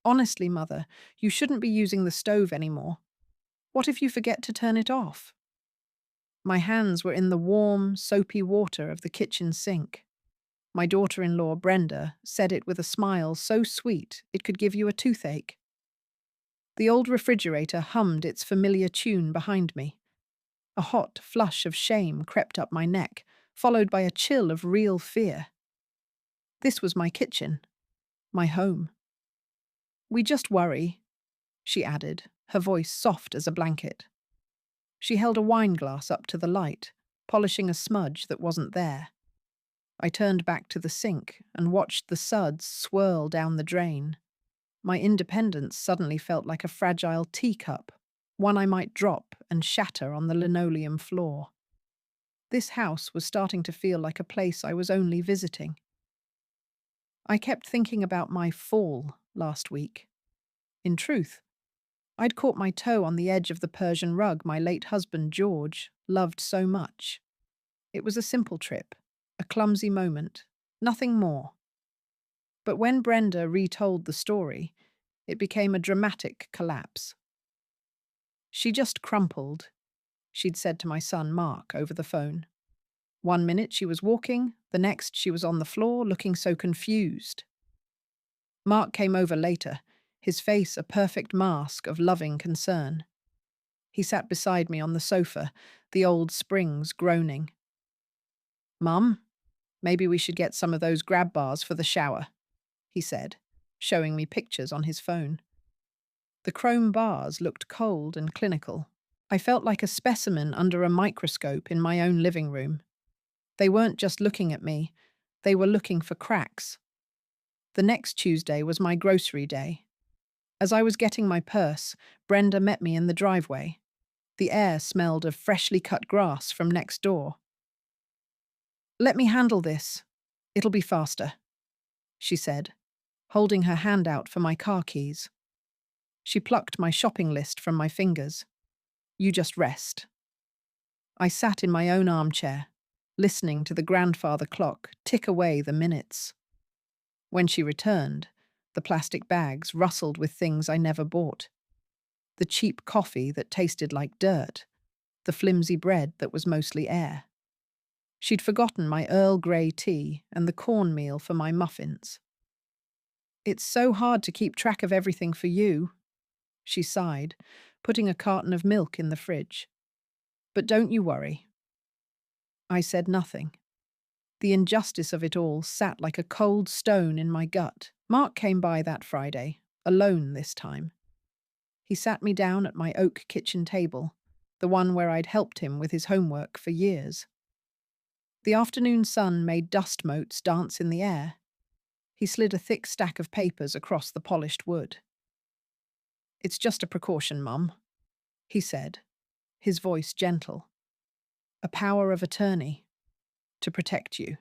Honestly, Mother, you shouldn't be using the stove anymore. What if you forget to turn it off? My hands were in the warm, soapy water of the kitchen sink. My daughter-in-law, Brenda, said it with a smile so sweet it could give you a toothache. The old refrigerator hummed its familiar tune behind me. A hot flush of shame crept up my neck, followed by a chill of real fear. This was my kitchen, my home. We just worry, she added, her voice soft as a blanket. She held a wine glass up to the light, polishing a smudge that wasn't there. I turned back to the sink and watched the suds swirl down the drain. My independence suddenly felt like a fragile teacup, one I might drop and shatter on the linoleum floor. This house was starting to feel like a place I was only visiting. I kept thinking about my fall last week. In truth, I'd caught my toe on the edge of the Persian rug my late husband George loved so much. It was a simple trip, a clumsy moment, nothing more. But when Brenda retold the story, it became a dramatic collapse. She just crumpled, she'd said to my son Mark over the phone. One minute she was walking, the next she was on the floor looking so confused. Mark came over later, his face a perfect mask of loving concern. He sat beside me on the sofa, the old springs groaning. "Mum, maybe we should get some of those grab bars for the shower," he said, showing me pictures on his phone. The chrome bars looked cold and clinical. I felt like a specimen under a microscope in my own living room. They weren't just looking at me, they were looking for cracks. The next Tuesday was my grocery day. As I was getting my purse, Brenda met me in the driveway. The air smelled of freshly cut grass from next door. "Let me handle this. It'll be faster," she said, holding her hand out for my car keys. She plucked my shopping list from my fingers. "You just rest." I sat in my own armchair, listening to the grandfather clock tick away the minutes. When she returned, the plastic bags rustled with things I never bought. The cheap coffee that tasted like dirt, the flimsy bread that was mostly air. She'd forgotten my Earl Grey tea and the cornmeal for my muffins. "It's so hard to keep track of everything for you," she sighed, putting a carton of milk in the fridge. "But don't you worry." I said nothing. The injustice of it all sat like a cold stone in my gut. Mark came by that Friday, alone this time. He sat me down at my oak kitchen table, the one where I'd helped him with his homework for years. The afternoon sun made dust motes dance in the air. He slid a thick stack of papers across the polished wood. "It's just a precaution, Mum," he said, his voice gentle. "A power of attorney, to protect you."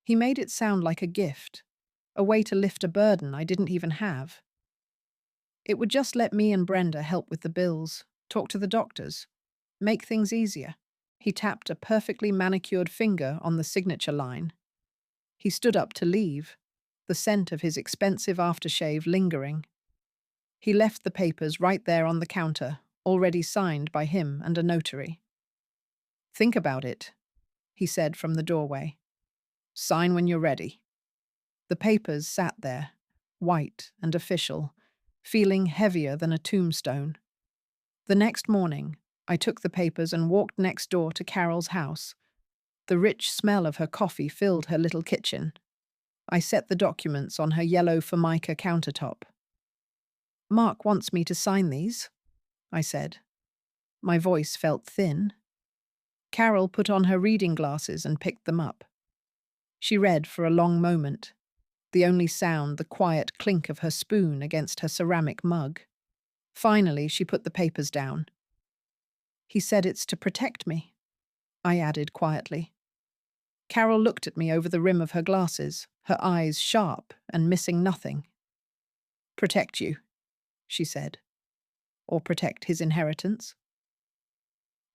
He made it sound like a gift, a way to lift a burden I didn't even have. It would just let me and Brenda help with the bills, talk to the doctors, make things easier. He tapped a perfectly manicured finger on the signature line. He stood up to leave, the scent of his expensive aftershave lingering. He left the papers right there on the counter, already signed by him and a notary. "Think about it," he said from the doorway. "Sign when you're ready." The papers sat there, white and official, feeling heavier than a tombstone. The next morning, I took the papers and walked next door to Carol's house. The rich smell of her coffee filled her little kitchen. I set the documents on her yellow Formica countertop. "Mark wants me to sign these," I said. My voice felt thin. Carol put on her reading glasses and picked them up. She read for a long moment, the only sound the quiet clink of her spoon against her ceramic mug. Finally, she put the papers down. "He said it's to protect me," I added quietly. Carol looked at me over the rim of her glasses, her eyes sharp and missing nothing. "Protect you," she said. "Or protect his inheritance?"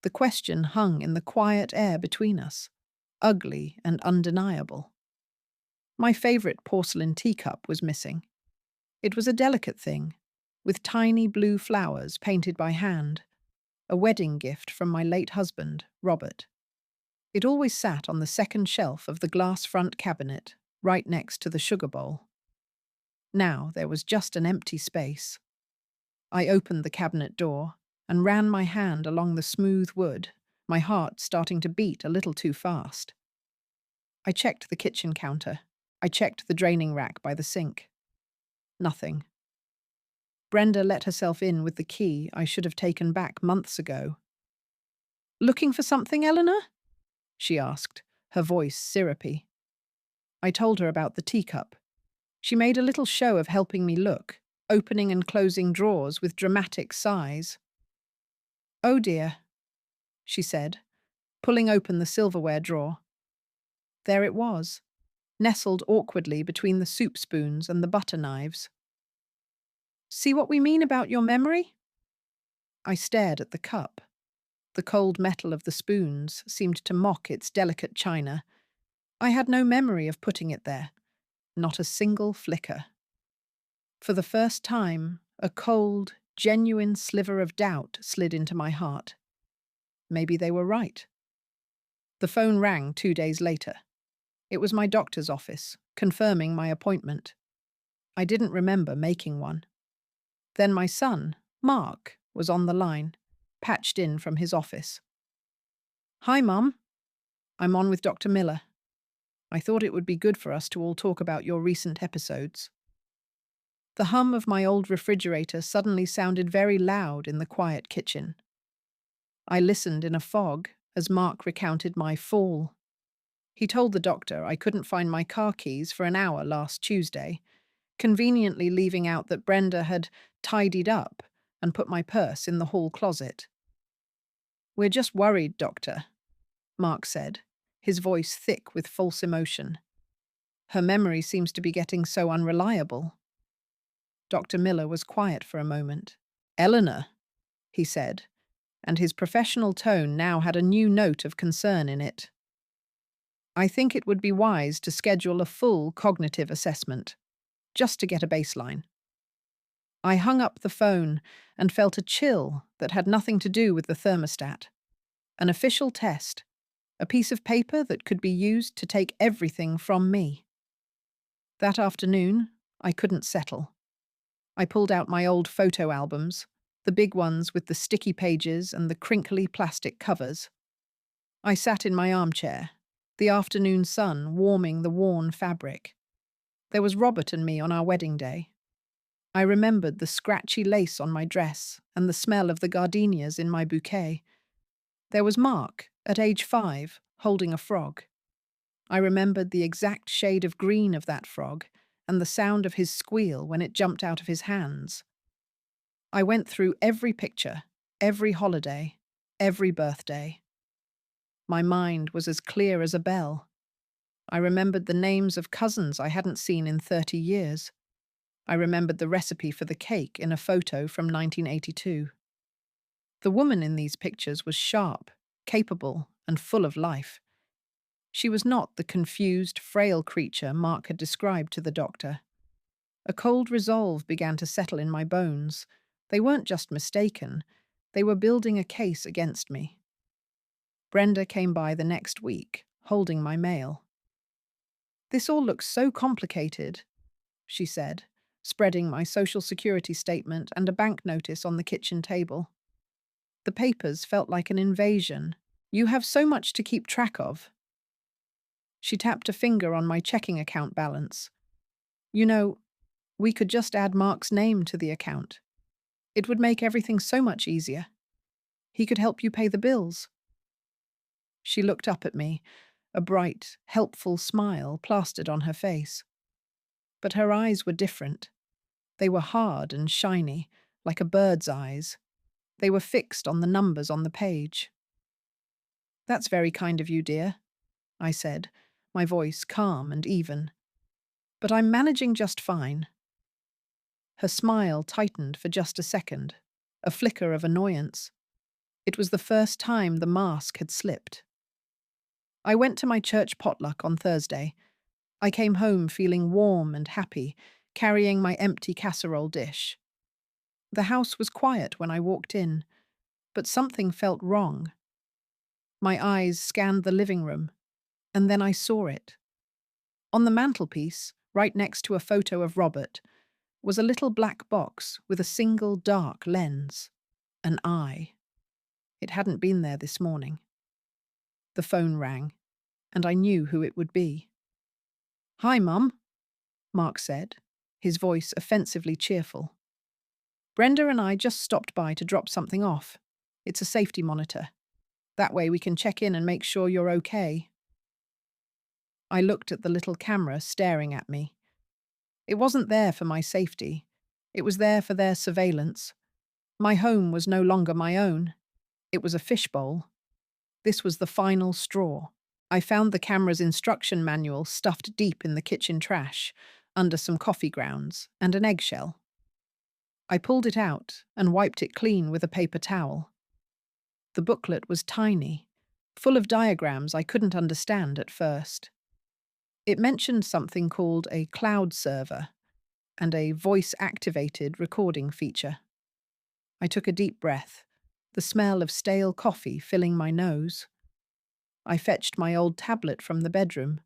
The question hung in the quiet air between us, ugly and undeniable. My favorite porcelain teacup was missing. It was a delicate thing, with tiny blue flowers painted by hand, a wedding gift from my late husband, Robert. It always sat on the second shelf of the glass front cabinet, right next to the sugar bowl. Now there was just an empty space. I opened the cabinet door and ran my hand along the smooth wood, my heart starting to beat a little too fast. I checked the kitchen counter. I checked the draining rack by the sink. Nothing. Brenda let herself in with the key I should have taken back months ago. "Looking for something, Eleanor?" she asked, her voice syrupy. I told her about the teacup. She made a little show of helping me look, opening and closing drawers with dramatic sighs. "Oh dear," she said, pulling open the silverware drawer. There it was, nestled awkwardly between the soup spoons and the butter knives. "See what we mean about your memory?" I stared at the cup. The cold metal of the spoons seemed to mock its delicate china. I had no memory of putting it there, not a single flicker. For the first time, a cold, genuine sliver of doubt slid into my heart. Maybe they were right. The phone rang 2 days later. It was my doctor's office, confirming my appointment. I didn't remember making one. Then my son, Mark, was on the line, patched in from his office. "Hi, Mum. I'm on with Dr. Miller. I thought it would be good for us to all talk about your recent episodes." The hum of my old refrigerator suddenly sounded very loud in the quiet kitchen. I listened in a fog as Mark recounted my fall. He told the doctor I couldn't find my car keys for an hour last Tuesday, conveniently leaving out that Brenda had tidied up and put my purse in the hall closet. "We're just worried, Doctor," Mark said, his voice thick with false emotion. "Her memory seems to be getting so unreliable." Dr. Miller was quiet for a moment. "Eleanor," he said, and his professional tone now had a new note of concern in it. "I think it would be wise to schedule a full cognitive assessment, just to get a baseline." I hung up the phone and felt a chill that had nothing to do with the thermostat. An official test, a piece of paper that could be used to take everything from me. That afternoon, I couldn't settle. I pulled out my old photo albums, the big ones with the sticky pages and the crinkly plastic covers. I sat in my armchair, the afternoon sun warming the worn fabric. There was Robert and me on our wedding day. I remembered the scratchy lace on my dress and the smell of the gardenias in my bouquet. There was Mark, at age 5, holding a frog. I remembered the exact shade of green of that frog and the sound of his squeal when it jumped out of his hands. I went through every picture, every holiday, every birthday. My mind was as clear as a bell. I remembered the names of cousins I hadn't seen in 30 years. I remembered the recipe for the cake in a photo from 1982. The woman in these pictures was sharp, capable, and full of life. She was not the confused, frail creature Mark had described to the doctor. A cold resolve began to settle in my bones. They weren't just mistaken, they were building a case against me. Brenda came by the next week, holding my mail. "This all looks so complicated," she said, spreading my social security statement and a bank notice on the kitchen table. The papers felt like an invasion. "You have so much to keep track of." She tapped a finger on my checking account balance. "You know, we could just add Mark's name to the account. It would make everything so much easier. He could help you pay the bills." She looked up at me, a bright, helpful smile plastered on her face. But her eyes were different. They were hard and shiny, like a bird's eyes. They were fixed on the numbers on the page. "That's very kind of you, dear," I said, my voice calm and even. "But I'm managing just fine." Her smile tightened for just a second, a flicker of annoyance. It was the first time the mask had slipped. I went to my church potluck on Thursday. I came home feeling warm and happy, carrying my empty casserole dish. The house was quiet when I walked in, but something felt wrong. My eyes scanned the living room, and then I saw it. On the mantelpiece, right next to a photo of Robert, was a little black box with a single dark lens. An eye. It hadn't been there this morning. The phone rang, and I knew who it would be. "Hi, Mum," Mark said, his voice offensively cheerful. "Brenda and I just stopped by to drop something off. It's a safety monitor. That way we can check in and make sure you're okay." I looked at the little camera staring at me. It wasn't there for my safety. It was there for their surveillance. My home was no longer my own. It was a fishbowl. This was the final straw. I found the camera's instruction manual stuffed deep in the kitchen trash, under some coffee grounds and an eggshell. I pulled it out and wiped it clean with a paper towel. The booklet was tiny, full of diagrams I couldn't understand at first. It mentioned something called a cloud server and a voice-activated recording feature. I took a deep breath, the smell of stale coffee filling my nose. I fetched my old tablet from the bedroom,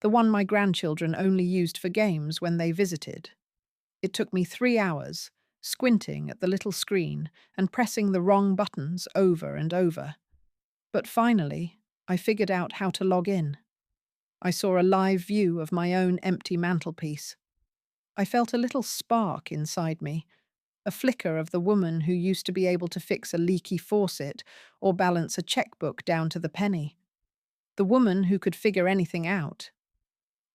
the one my grandchildren only used for games when they visited. It took me 3 hours, squinting at the little screen and pressing the wrong buttons over and over. But finally, I figured out how to log in. I saw a live view of my own empty mantelpiece. I felt a little spark inside me, a flicker of the woman who used to be able to fix a leaky faucet or balance a checkbook down to the penny. The woman who could figure anything out.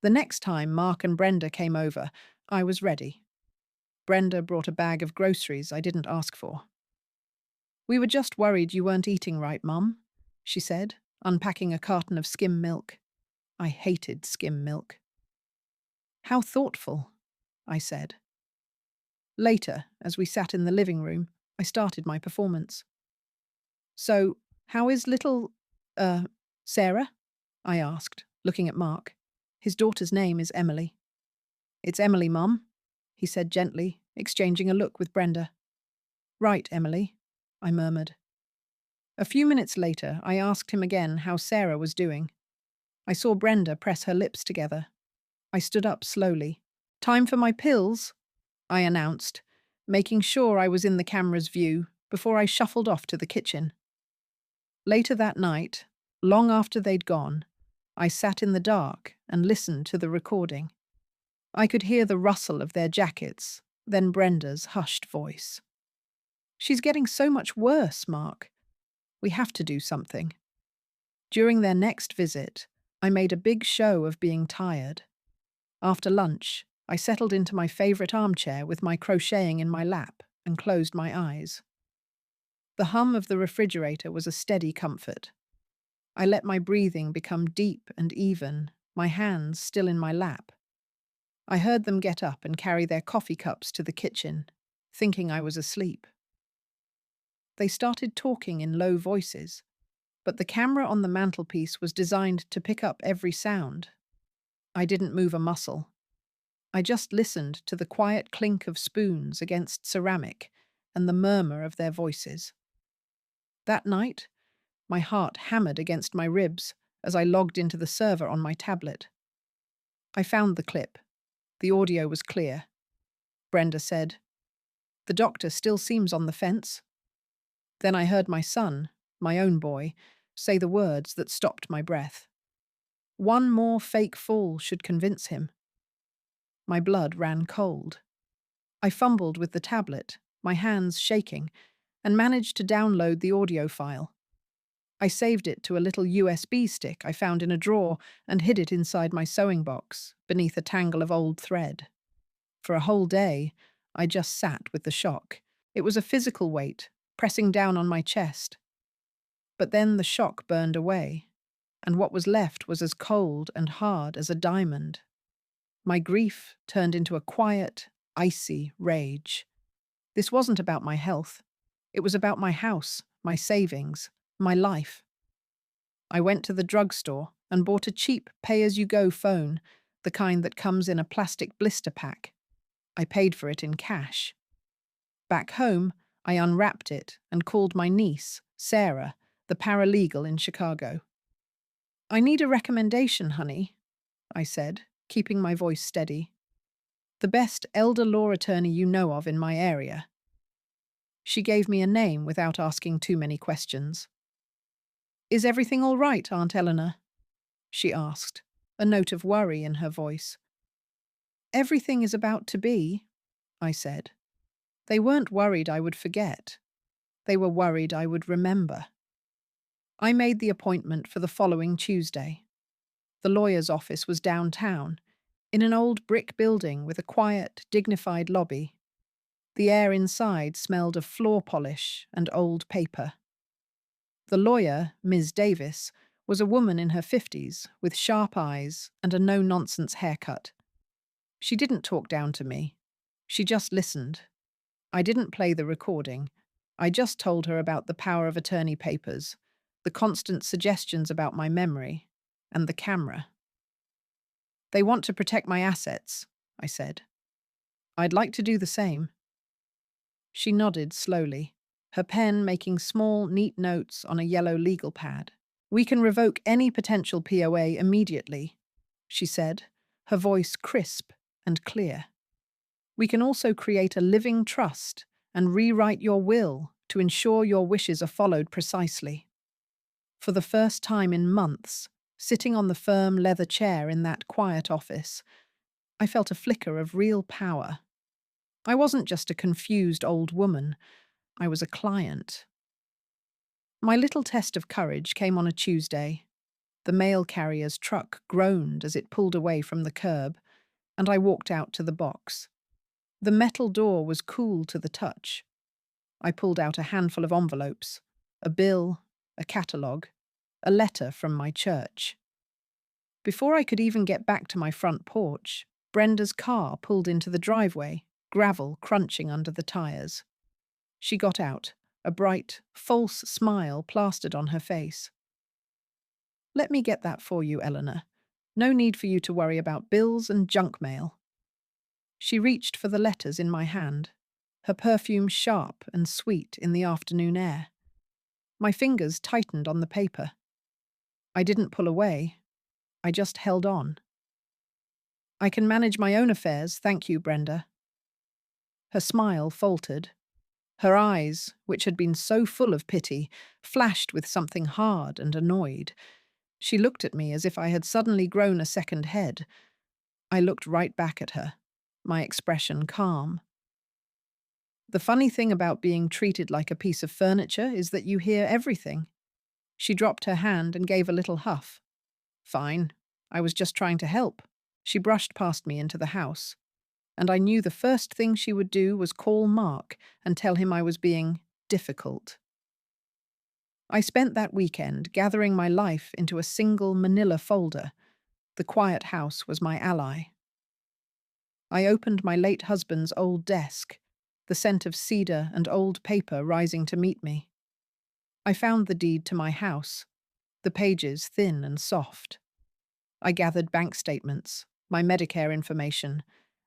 The next time Mark and Brenda came over, I was ready. Brenda brought a bag of groceries I didn't ask for. "We were just worried you weren't eating right, Mum," she said, unpacking a carton of skim milk. I hated skim milk. "How thoughtful," I said. Later, as we sat in the living room, I started my performance. "So, how is little, Sarah?" I asked, looking at Mark. His daughter's name is Emily. "It's Emily, Mum," he said gently, exchanging a look with Brenda. "Right, Emily," I murmured. A few minutes later, I asked him again how Sarah was doing. I saw Brenda press her lips together. I stood up slowly. "Time for my pills," I announced, making sure I was in the camera's view before I shuffled off to the kitchen. Later that night, long after they'd gone, I sat in the dark and listened to the recording. I could hear the rustle of their jackets, then Brenda's hushed voice. "She's getting so much worse, Mark. We have to do something." During their next visit, I made a big show of being tired. After lunch, I settled into my favorite armchair with my crocheting in my lap and closed my eyes. The hum of the refrigerator was a steady comfort. I let my breathing become deep and even, my hands still in my lap. I heard them get up and carry their coffee cups to the kitchen, thinking I was asleep. They started talking in low voices, but the camera on the mantelpiece was designed to pick up every sound. I didn't move a muscle. I just listened to the quiet clink of spoons against ceramic and the murmur of their voices. That night, my heart hammered against my ribs as I logged into the server on my tablet. I found the clip. The audio was clear. Brenda said, "The doctor still seems on the fence." Then I heard my son, my own boy, say the words that stopped my breath. "One more fake fall should convince him." My blood ran cold. I fumbled with the tablet, my hands shaking, and managed to download the audio file. I saved it to a little USB stick I found in a drawer and hid it inside my sewing box, beneath a tangle of old thread. For a whole day, I just sat with the shock. It was a physical weight, pressing down on my chest. But then the shock burned away, and what was left was as cold and hard as a diamond. My grief turned into a quiet, icy rage. This wasn't about my health. It was about my house, my savings, my life. I went to the drugstore and bought a cheap pay-as-you-go phone, the kind that comes in a plastic blister pack. I paid for it in cash. Back home, I unwrapped it and called my niece, Sarah, the paralegal in Chicago. "I need a recommendation, honey," I said, keeping my voice steady. "The best elder law attorney you know of in my area." She gave me a name without asking too many questions. "Is everything all right, Aunt Eleanor?" she asked, a note of worry in her voice. "Everything is about to be," I said. They weren't worried I would forget. They were worried I would remember. I made the appointment for the following Tuesday. The lawyer's office was downtown, in an old brick building with a quiet, dignified lobby. The air inside smelled of floor polish and old paper. The lawyer, Ms. Davis, was a woman in her 50s with sharp eyes and a no-nonsense haircut. She didn't talk down to me. She just listened. I didn't play the recording. I just told her about the power of attorney papers, the constant suggestions about my memory, and the camera. "They want to protect my assets," I said. "I'd like to do the same." She nodded slowly, her pen making small, neat notes on a yellow legal pad. "We can revoke any potential POA immediately," she said, her voice crisp and clear. "We can also create a living trust and rewrite your will to ensure your wishes are followed precisely." For the first time in months, sitting on the firm leather chair in that quiet office, I felt a flicker of real power. I wasn't just a confused old woman, I was a client. My little test of courage came on a Tuesday. The mail carrier's truck groaned as it pulled away from the curb, and I walked out to the box. The metal door was cool to the touch. I pulled out a handful of envelopes, a bill, a catalogue, a letter from my church. Before I could even get back to my front porch, Brenda's car pulled into the driveway, gravel crunching under the tires. She got out, a bright, false smile plastered on her face. "Let me get that for you, Eleanor. No need for you to worry about bills and junk mail." She reached for the letters in my hand, her perfume sharp and sweet in the afternoon air. My fingers tightened on the paper. I didn't pull away. I just held on. "I can manage my own affairs, thank you, Brenda." Her smile faltered. Her eyes, which had been so full of pity, flashed with something hard and annoyed. She looked at me as if I had suddenly grown a second head. I looked right back at her, my expression calm. "The funny thing about being treated like a piece of furniture is that you hear everything." She dropped her hand and gave a little huff. "Fine. I was just trying to help." She brushed past me into the house, and I knew the first thing she would do was call Mark and tell him I was being difficult. I spent that weekend gathering my life into a single manila folder. The quiet house was my ally. I opened my late husband's old desk, the scent of cedar and old paper rising to meet me. I found the deed to my house, the pages thin and soft. I gathered bank statements, my Medicare information,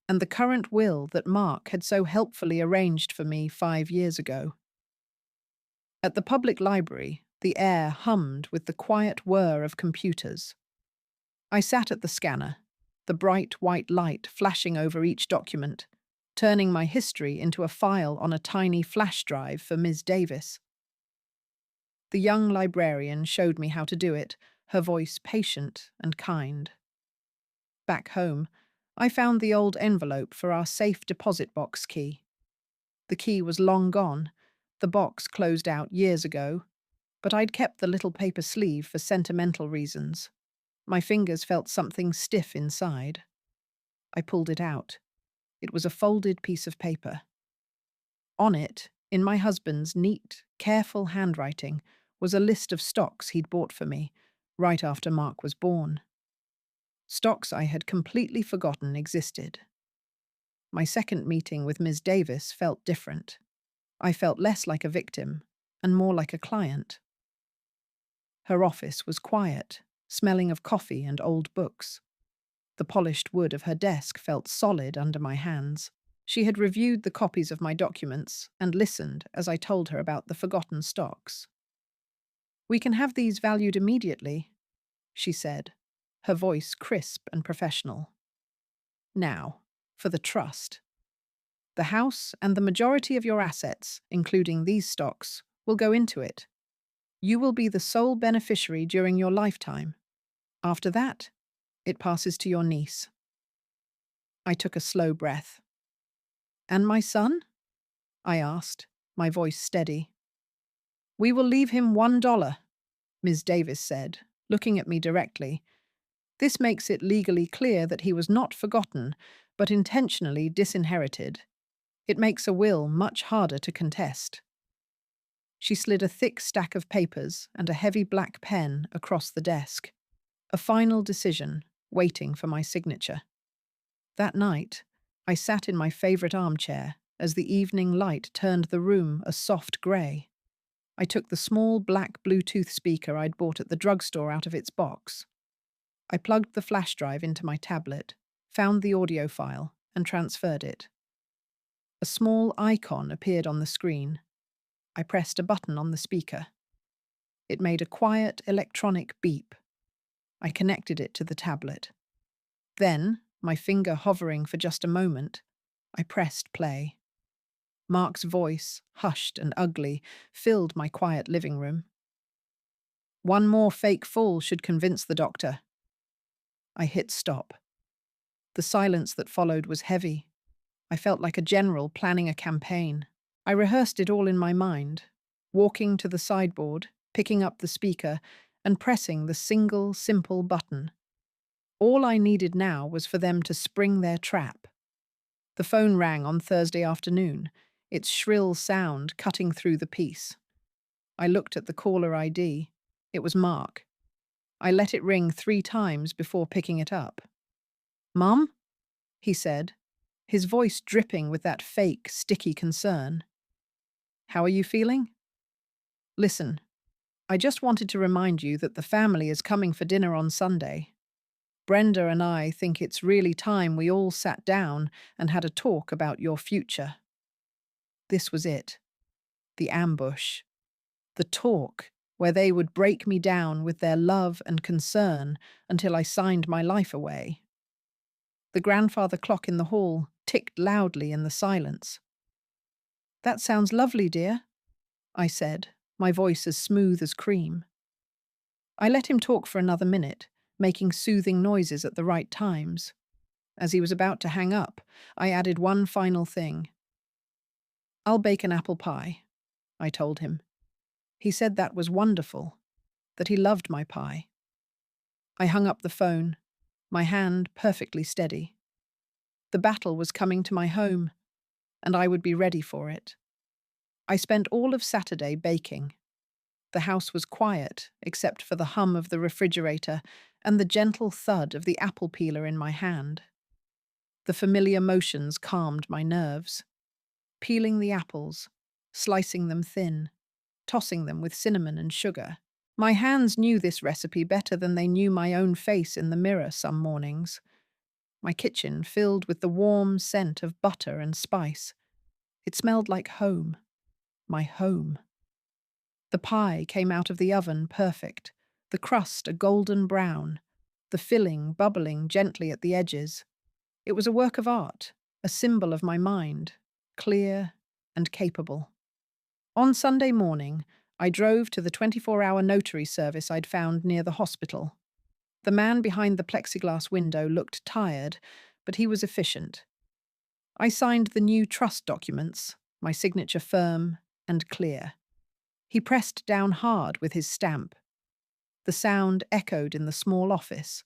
and the current will that Mark had so helpfully arranged for me 5 years ago. At the public library, the air hummed with the quiet whir of computers. I sat at the scanner, the bright white light flashing over each document, turning my history into a file on a tiny flash drive for Ms. Davis. The young librarian showed me how to do it, her voice patient and kind. Back home, I found the old envelope for our safe deposit box key. The key was long gone, the box closed out years ago, but I'd kept the little paper sleeve for sentimental reasons. My fingers felt something stiff inside. I pulled it out. It was a folded piece of paper. On it, in my husband's neat, careful handwriting, was a list of stocks he'd bought for me, right after Mark was born. Stocks I had completely forgotten existed. My second meeting with Ms. Davis felt different. I felt less like a victim and more like a client. Her office was quiet, smelling of coffee and old books. The polished wood of her desk felt solid under my hands. She had reviewed the copies of my documents and listened as I told her about the forgotten stocks. "We can have these valued immediately," she said, her voice crisp and professional. "Now, for the trust. The house and the majority of your assets, including these stocks, will go into it. You will be the sole beneficiary during your lifetime. After that, it passes to your niece." I took a slow breath. "And my son?" I asked, my voice steady. "We will leave him $1, Ms. Davis said, looking at me directly. "This makes it legally clear that he was not forgotten, but intentionally disinherited. It makes a will much harder to contest." She slid a thick stack of papers and a heavy black pen across the desk. A final decision, waiting for my signature. That night, I sat in my favorite armchair as the evening light turned the room a soft grey. I took the small black Bluetooth speaker I'd bought at the drugstore out of its box. I plugged the flash drive into my tablet, found the audio file, and transferred it. A small icon appeared on the screen. I pressed a button on the speaker. It made a quiet electronic beep. I connected it to the tablet. Then, my finger hovering for just a moment, I pressed play. Mark's voice, hushed and ugly, filled my quiet living room. "One more fake fool should convince the doctor." I hit stop. The silence that followed was heavy. I felt like a general planning a campaign. I rehearsed it all in my mind, walking to the sideboard, picking up the speaker, and pressing the single, simple button. All I needed now was for them to spring their trap. The phone rang on Thursday afternoon, its shrill sound cutting through the peace. I looked at the caller ID. It was Mark. I let it ring 3 times before picking it up. "Mum?" he said, his voice dripping with that fake, sticky concern. "How are you feeling?" "Listen, I just wanted to remind you that the family is coming for dinner on Sunday. Brenda and I think it's really time we all sat down and had a talk about your future." This was it. The ambush. The talk, where they would break me down with their love and concern until I signed my life away. The grandfather clock in the hall ticked loudly in the silence. "That sounds lovely, dear," I said, my voice as smooth as cream. I let him talk for another minute, making soothing noises at the right times. As he was about to hang up, I added one final thing. "I'll bake an apple pie," I told him. He said that was wonderful, that he loved my pie. I hung up the phone, my hand perfectly steady. The battle was coming to my home, and I would be ready for it. I spent all of Saturday baking. The house was quiet, except for the hum of the refrigerator and the gentle thud of the apple peeler in my hand. The familiar motions calmed my nerves. Peeling the apples, slicing them thin, tossing them with cinnamon and sugar. My hands knew this recipe better than they knew my own face in the mirror some mornings. My kitchen filled with the warm scent of butter and spice. It smelled like home. My home. The pie came out of the oven perfect, the crust a golden brown, the filling bubbling gently at the edges. It was a work of art, a symbol of my mind, clear and capable. On Sunday morning, I drove to the 24-hour notary service I'd found near the hospital. The man behind the plexiglass window looked tired, but he was efficient. I signed the new trust documents, my signature firm and clear. He pressed down hard with his stamp. The sound echoed in the small office.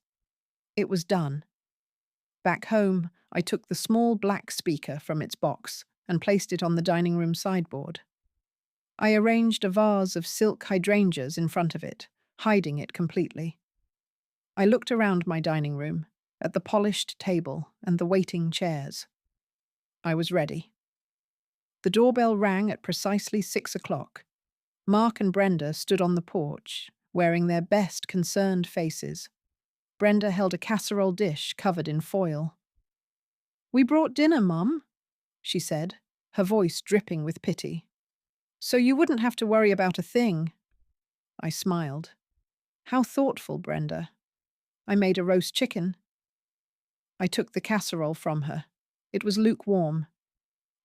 It was done. Back home, I took the small black speaker from its box and placed it on the dining room sideboard. I arranged a vase of silk hydrangeas in front of it, hiding it completely. I looked around my dining room, at the polished table and the waiting chairs. I was ready. The doorbell rang at precisely 6 o'clock. Mark and Brenda stood on the porch, wearing their best concerned faces. Brenda held a casserole dish covered in foil. "We brought dinner, Mum," she said, her voice dripping with pity. So you wouldn't have to worry about a thing. I smiled. How thoughtful, Brenda. I made a roast chicken. I took the casserole from her. It was lukewarm.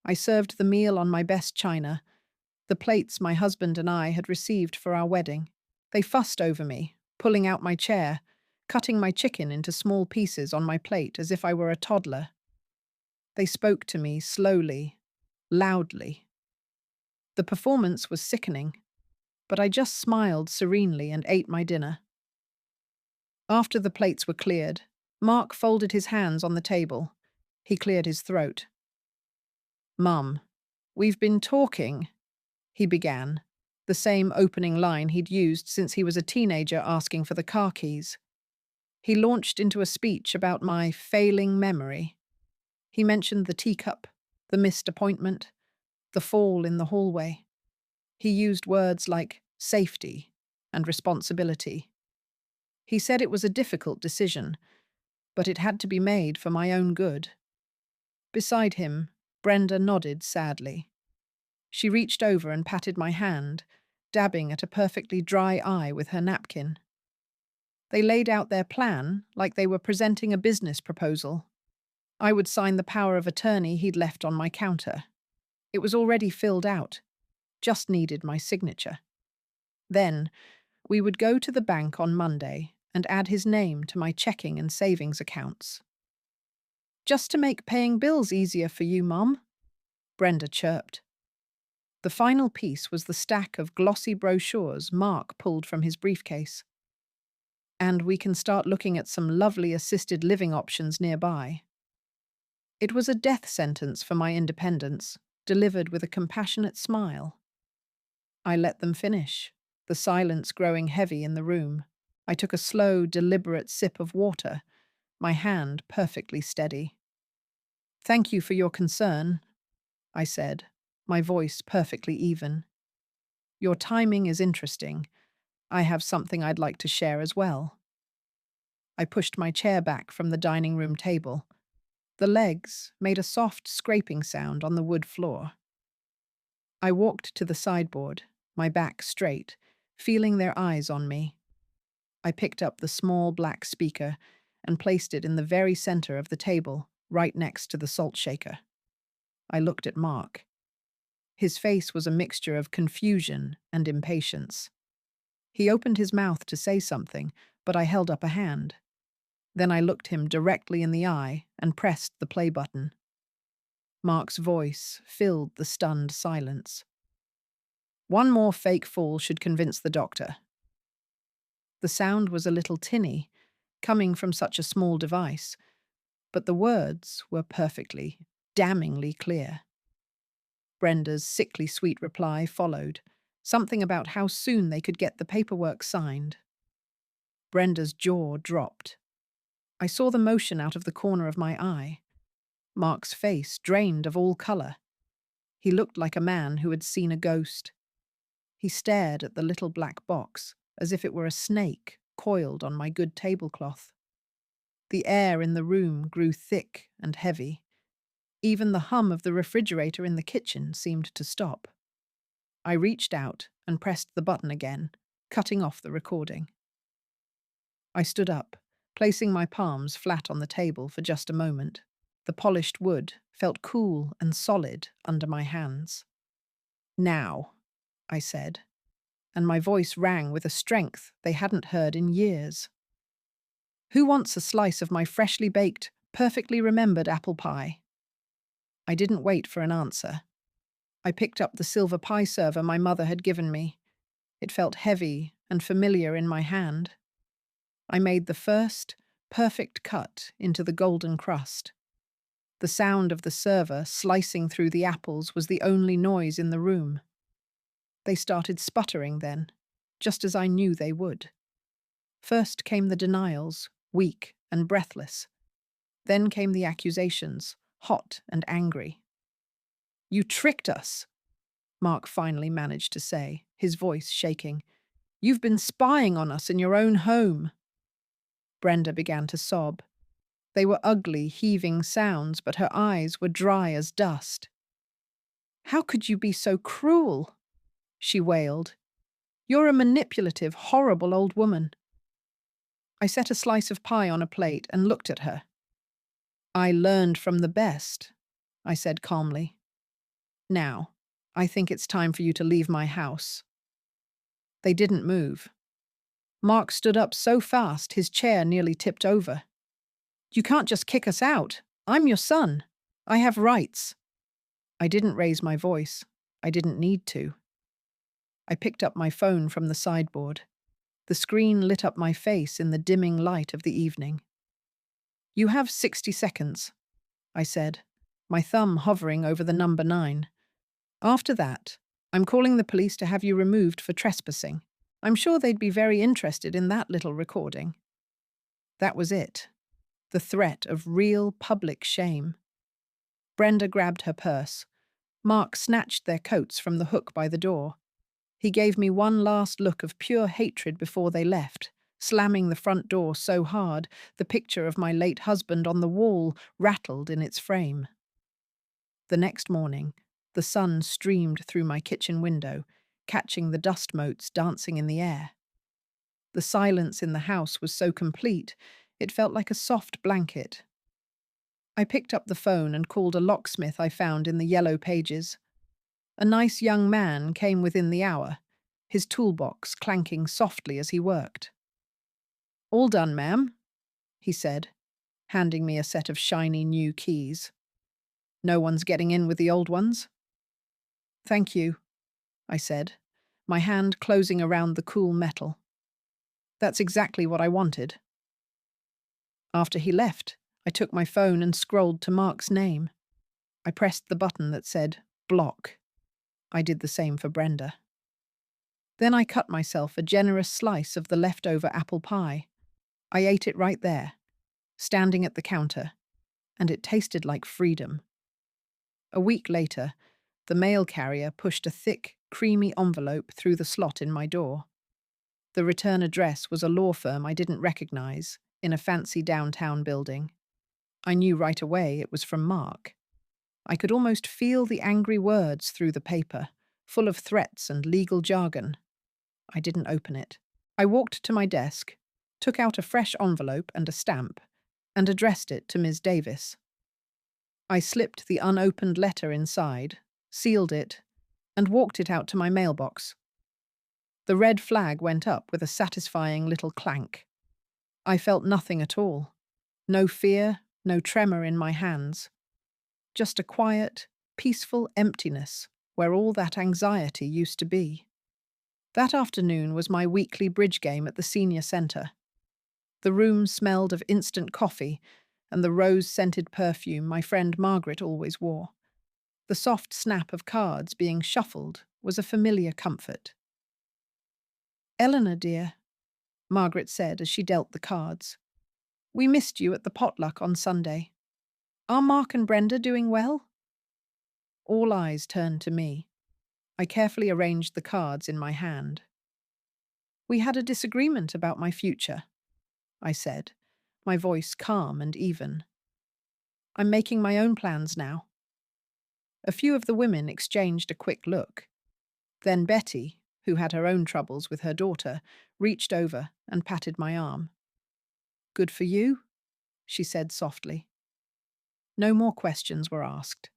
I served the meal on my best china, the plates my husband and I had received for our wedding. They fussed over me, pulling out my chair, cutting my chicken into small pieces on my plate as if I were a toddler. They spoke to me slowly, loudly. The performance was sickening, but I just smiled serenely and ate my dinner. After the plates were cleared, Mark folded his hands on the table. He cleared his throat. Mum, we've been talking, he began, the same opening line he'd used since he was a teenager asking for the car keys. He launched into a speech about my failing memory. He mentioned the teacup, the missed appointment, the fall in the hallway. He used words like safety and responsibility. He said it was a difficult decision, but it had to be made for my own good. Beside him, Brenda nodded sadly. She reached over and patted my hand, dabbing at a perfectly dry eye with her napkin. They laid out their plan like they were presenting a business proposal. I would sign the power of attorney he'd left on my counter. It was already filled out, just needed my signature. Then, we would go to the bank on Monday and add his name to my checking and savings accounts. Just to make paying bills easier for you, Mum, Brenda chirped. The final piece was the stack of glossy brochures Mark pulled from his briefcase. And we can start looking at some lovely assisted living options nearby. It was a death sentence for my independence, delivered with a compassionate smile. I let them finish, the silence growing heavy in the room. I took a slow, deliberate sip of water, my hand perfectly steady. Thank you for your concern, I said, my voice perfectly even. Your timing is interesting. I have something I'd like to share as well. I pushed my chair back from the dining room table. The legs made a soft scraping sound on the wood floor. I walked to the sideboard, my back straight, feeling their eyes on me. I picked up the small black speaker and placed it in the very center of the table, right next to the salt shaker. I looked at Mark. His face was a mixture of confusion and impatience. He opened his mouth to say something, but I held up a hand. Then I looked him directly in the eye and pressed the play button. Mark's voice filled the stunned silence. One more fake fall should convince the doctor. The sound was a little tinny, coming from such a small device, but the words were perfectly, damningly clear. Brenda's sickly sweet reply followed, something about how soon they could get the paperwork signed. Brenda's jaw dropped. I saw the motion out of the corner of my eye. Mark's face drained of all color. He looked like a man who had seen a ghost. He stared at the little black box as if it were a snake coiled on my good tablecloth. The air in the room grew thick and heavy. Even the hum of the refrigerator in the kitchen seemed to stop. I reached out and pressed the button again, cutting off the recording. I stood up, placing my palms flat on the table for just a moment. The polished wood felt cool and solid under my hands. Now, I said, and my voice rang with a strength they hadn't heard in years. Who wants a slice of my freshly baked, perfectly remembered apple pie? I didn't wait for an answer. I picked up the silver pie server my mother had given me. It felt heavy and familiar in my hand. I made the first, perfect cut into the golden crust. The sound of the server slicing through the apples was the only noise in the room. They started sputtering then, just as I knew they would. First came the denials, weak and breathless. Then came the accusations, hot and angry. You tricked us, Mark finally managed to say, his voice shaking. You've been spying on us in your own home. Brenda began to sob. They were ugly, heaving sounds, but her eyes were dry as dust. "How could you be so cruel?" she wailed. "You're a manipulative, horrible old woman." I set a slice of pie on a plate and looked at her. "I learned from the best," I said calmly. "Now, I think it's time for you to leave my house." They didn't move. Mark stood up so fast his chair nearly tipped over. "You can't just kick us out. I'm your son. I have rights." I didn't raise my voice. I didn't need to. I picked up my phone from the sideboard. The screen lit up my face in the dimming light of the evening. "You have 60 seconds, I said, my thumb hovering over the number 9. "After that, I'm calling the police to have you removed for trespassing. I'm sure they'd be very interested in that little recording." That was it. The threat of real public shame. Brenda grabbed her purse. Mark snatched their coats from the hook by the door. He gave me one last look of pure hatred before they left, slamming the front door so hard the picture of my late husband on the wall rattled in its frame. The next morning, the sun streamed through my kitchen window, catching the dust motes dancing in the air. The silence in the house was so complete, it felt like a soft blanket. I picked up the phone and called a locksmith I found in the yellow pages. A nice young man came within the hour, his toolbox clanking softly as he worked. "All done, ma'am," he said, handing me a set of shiny new keys. "No one's getting in with the old ones?" "Thank you," I said, my hand closing around the cool metal. "That's exactly what I wanted." After he left, I took my phone and scrolled to Mark's name. I pressed the button that said, "Block." I did the same for Brenda. Then I cut myself a generous slice of the leftover apple pie. I ate it right there, standing at the counter, and it tasted like freedom. A week later, the mail carrier pushed a thick, creamy envelope through the slot in my door. The return address was a law firm I didn't recognize, in a fancy downtown building. I knew right away it was from Mark. I could almost feel the angry words through the paper, full of threats and legal jargon. I didn't open it. I walked to my desk, took out a fresh envelope and a stamp, and addressed it to Ms. Davis. I slipped the unopened letter inside, sealed it, and walked it out to my mailbox. The red flag went up with a satisfying little clank. I felt nothing at all. No fear, no tremor in my hands. Just a quiet, peaceful emptiness where all that anxiety used to be. That afternoon was my weekly bridge game at the senior centre. The room smelled of instant coffee and the rose-scented perfume my friend Margaret always wore. The soft snap of cards being shuffled was a familiar comfort. "Eleanor, dear," Margaret said as she dealt the cards, "we missed you at the potluck on Sunday. Are Mark and Brenda doing well?" All eyes turned to me. I carefully arranged the cards in my hand. "We had a disagreement about my future," I said, my voice calm and even. "I'm making my own plans now." A few of the women exchanged a quick look. Then Betty, who had her own troubles with her daughter, reached over and patted my arm. "Good for you," she said softly. No more questions were asked.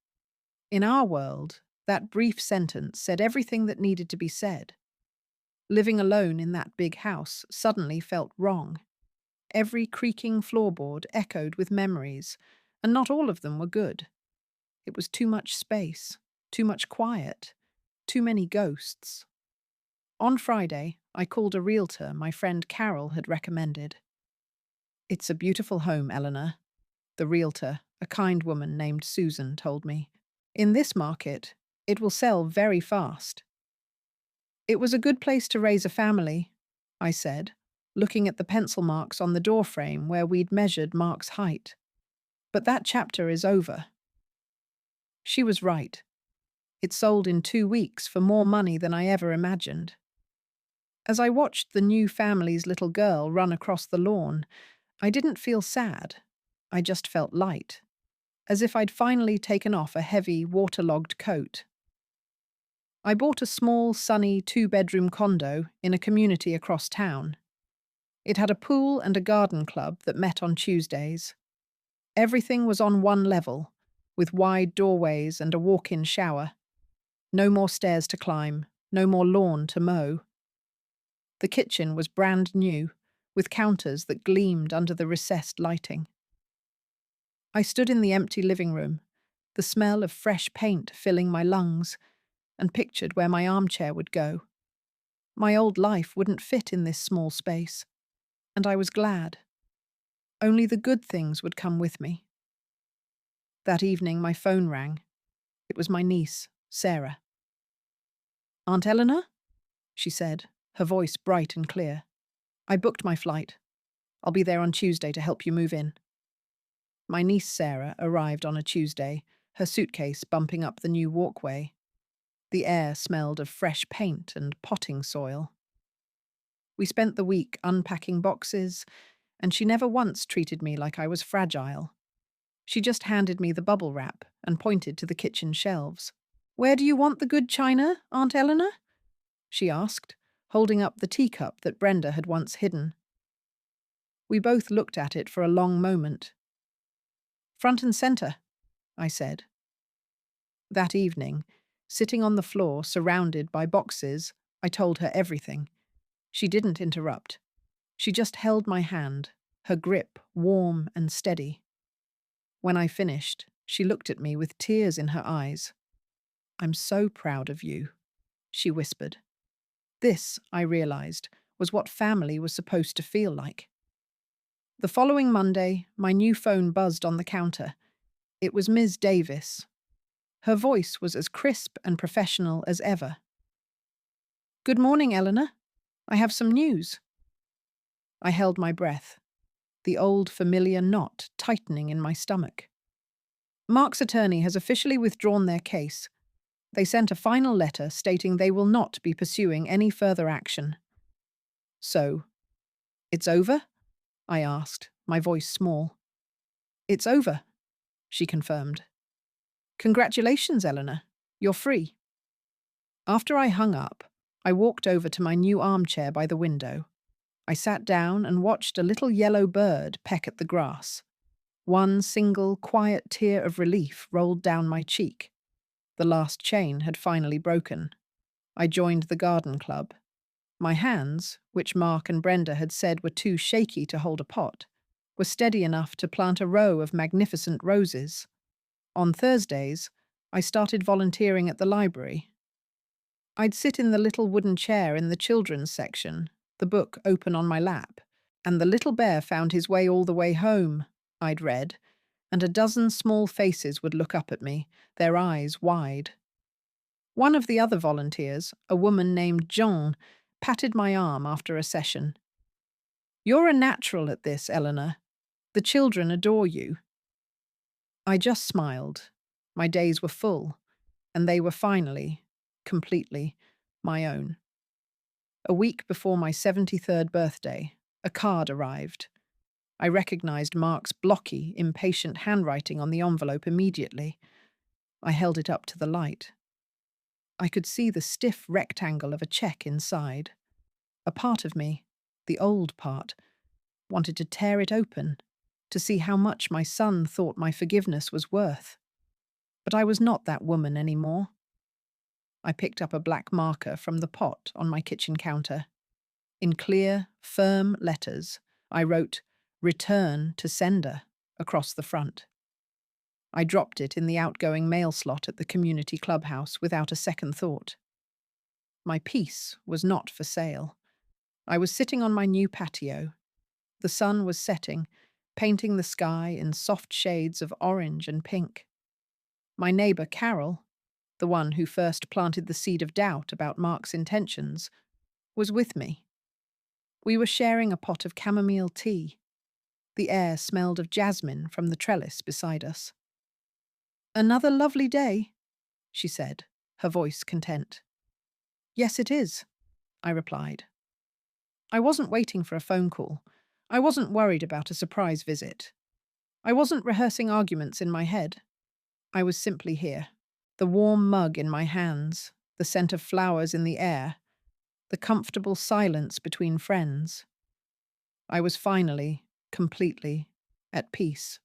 In our world, that brief sentence said everything that needed to be said. Living alone in that big house suddenly felt wrong. Every creaking floorboard echoed with memories, and not all of them were good. It was too much space, too much quiet, too many ghosts. On Friday, I called a realtor my friend Carol had recommended. "It's a beautiful home, Eleanor," the realtor, a kind woman named Susan, told me. "In this market, it will sell very fast." "It was a good place to raise a family," I said, looking at the pencil marks on the doorframe where we'd measured Mark's height. "But that chapter is over." She was right. It sold in 2 weeks for more money than I ever imagined. As I watched the new family's little girl run across the lawn, I didn't feel sad. I just felt light, as if I'd finally taken off a heavy, waterlogged coat. I bought a small, sunny two-bedroom condo in a community across town. It had a pool and a garden club that met on Tuesdays. Everything was on one level, with wide doorways and a walk-in shower. No more stairs to climb, no more lawn to mow. The kitchen was brand new, with counters that gleamed under the recessed lighting. I stood in the empty living room, the smell of fresh paint filling my lungs, and pictured where my armchair would go. My old life wouldn't fit in this small space, and I was glad. Only the good things would come with me. That evening my phone rang. It was my niece, Sarah. "Aunt Eleanor?" she said, her voice bright and clear. "I booked my flight. I'll be there on Tuesday to help you move in." My niece Sarah arrived on a Tuesday, her suitcase bumping up the new walkway. The air smelled of fresh paint and potting soil. We spent the week unpacking boxes, and she never once treated me like I was fragile. She just handed me the bubble wrap and pointed to the kitchen shelves. "Where do you want the good china, Aunt Eleanor?" she asked, holding up the teacup that Brenda had once hidden. We both looked at it for a long moment. "Front and center," I said. That evening, sitting on the floor surrounded by boxes, I told her everything. She didn't interrupt. She just held my hand, her grip warm and steady. When I finished, she looked at me with tears in her eyes. "I'm so proud of you," she whispered. This, I realized, was what family was supposed to feel like. The following Monday, my new phone buzzed on the counter. It was Ms. Davis. Her voice was as crisp and professional as ever. "Good morning, Eleanor. I have some news." I held my breath, the old familiar knot tightening in my stomach. "Mark's attorney has officially withdrawn their case. They sent a final letter stating they will not be pursuing any further action." "So, it's over?" I asked, my voice small. "It's over," she confirmed. "Congratulations, Eleanor. You're free." After I hung up, I walked over to my new armchair by the window. I sat down and watched a little yellow bird peck at the grass. One single, quiet tear of relief rolled down my cheek. The last chain had finally broken. I joined the garden club. My hands, which Mark and Brenda had said were too shaky to hold a pot, were steady enough to plant a row of magnificent roses. On Thursdays, I started volunteering at the library. I'd sit in the little wooden chair in the children's section, the book open on my lap, and the little bear found his way all the way home, I'd read, and a dozen small faces would look up at me, their eyes wide. One of the other volunteers, a woman named Jean, patted my arm after a session. "You're a natural at this, Eleanor. The children adore you." I just smiled. My days were full, and they were finally, completely, my own. A week before my 73rd birthday, a card arrived. I recognized Mark's blocky, impatient handwriting on the envelope immediately. I held it up to the light. I could see the stiff rectangle of a check inside. A part of me, the old part, wanted to tear it open, to see how much my son thought my forgiveness was worth. But I was not that woman anymore. I picked up a black marker from the pot on my kitchen counter. In clear, firm letters, I wrote, "Return to sender," across the front. I dropped it in the outgoing mail slot at the community clubhouse without a second thought. My peace was not for sale. I was sitting on my new patio. The sun was setting, painting the sky in soft shades of orange and pink. My neighbour Carol, the one who first planted the seed of doubt about Mark's intentions, was with me. We were sharing a pot of chamomile tea. The air smelled of jasmine from the trellis beside us. "Another lovely day," she said, her voice content. "Yes, it is," I replied. I wasn't waiting for a phone call. I wasn't worried about a surprise visit. I wasn't rehearsing arguments in my head. I was simply here. The warm mug in my hands, the scent of flowers in the air, the comfortable silence between friends. I was finally, completely, at peace.